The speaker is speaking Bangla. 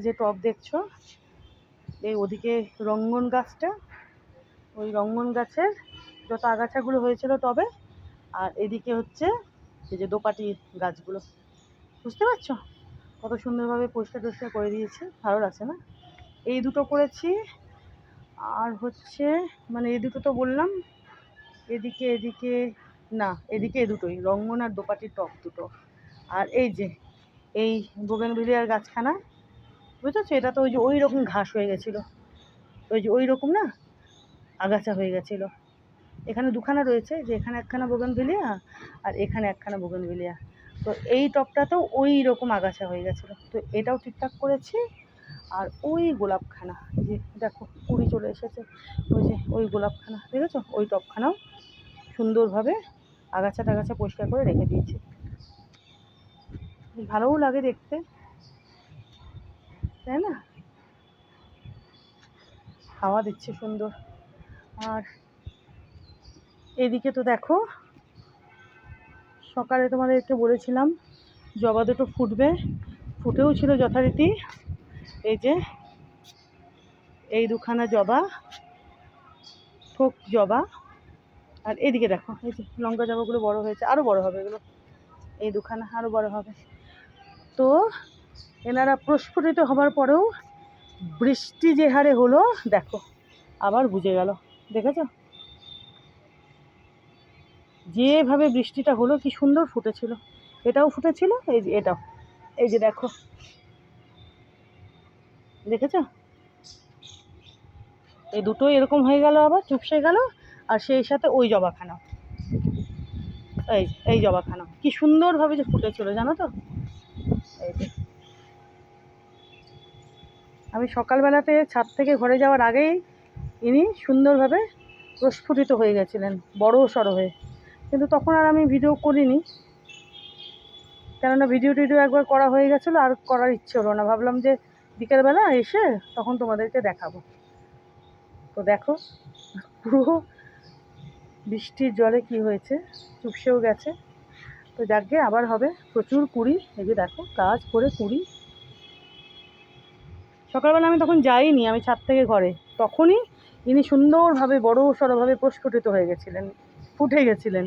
যে টব দেখছো, এই ওদিকে রঙ্গন গাছটা, ওই রঙ্গন গাছের যত আগাছাগুলো হয়েছিল টবে, আর এদিকে হচ্ছে এই যে দোপাটি গাছগুলো। বুঝতে পারছো কত সুন্দরভাবে পরিষ্কার টরিষ্কার করে দিয়েছি, ভালো লাগছে না? এই দুটো করেছি। আর হচ্ছে মানে এই দুটো তো বললাম, এদিকে এদিকে না, এদিকে এ দুটোই রঙ্গন আর দোপাটির টব দুটো। আর এই যে এই বোগেনভিলিয়ার গাছখানা, বুঝেছো, এটা তো ওই যে ওই রকম ঘাস হয়ে গেছিলো, ওই যে ওই রকম না আগাছা হয়ে গেছিলো। এখানে দুখানা রয়েছে, যে এখানে একখানা বোগেনভিলিয়া আর এখানে একখানা বোগেনভিলিয়া। তো এই টবটাতেও ওই রকম আগাছা হয়ে গেছিলো, তো এটাও ঠিকঠাক করেছি। আর ওই গোলাপখানা, যে দেখো কুড়ি চলে এসেছে, ওই যে ওই গোলাপখানা দেখেছো, ওই টবখানাও সুন্দরভাবে আগাছা টাগাছা পরিষ্কার করে রেখে দিয়েছি। ভালোও লাগে দেখতে, তাই না? হাওয়া দিচ্ছে সুন্দর। আর এদিকে তো দেখো, সকালে তোমাদেরকে বলেছিলাম জবা দুটো ফুটবে, ফুটেও ছিল যথারীতি। এই যে এই দুখানা জবা, থোক জবা। আর এদিকে দেখো, এই যে লঙ্কা জবাগুলো বড় হয়েছে, আরও বড় হবে এগুলো, এই দুখানা আরও বড় হবে। তো এনারা প্রস্ফুটিত হবার পরেও বৃষ্টি যে হারে হলো দেখো, আবার বুঝে গেল, দেখেছো যেভাবে বৃষ্টিটা হলো কি সুন্দর ফুটেছিল। এটাও ফুটেছিল, এই যে এটাও, এই যে দেখো, দেখেছো এই দুটোই এরকম হয়ে গেল, আবার চুপসে গেল। আর সেই সাথে ওই জবাখানা, এই এই জবাখানা কি সুন্দরভাবে যে ফুটেছিল জানো তো। এই যে আমি সকালবেলাতে ছাদ থেকে ঘরে যাওয়ার আগেই ইনি সুন্দরভাবে প্রস্ফুটিত হয়ে গেছিলেন, বড় সড়ো হয়ে। কিন্তু তখন আর আমি ভিডিও করিনি, কেননা ভিডিও টিডিও একবার করা হয়ে গেছিলো, আর করার ইচ্ছে হলো না। ভাবলাম যে বিকেলবেলা এসে তখন তোমাদেরকে দেখাবো। তো দেখো পুরো বৃষ্টির জলে কি হয়েছে, চুপসেও গেছে। তো যাকে আবার হবে প্রচুর কুড়ি, এই যে দেখো কাজ করে কুড়ি। সকালবেলা আমি তখন যাইনি, আমি ছাদ থেকে ঘরে, তখনই ইনি সুন্দরভাবে বড় সড়োভাবে প্রস্ফুটিত হয়ে গেছিলেন, ফুটে গেছিলেন।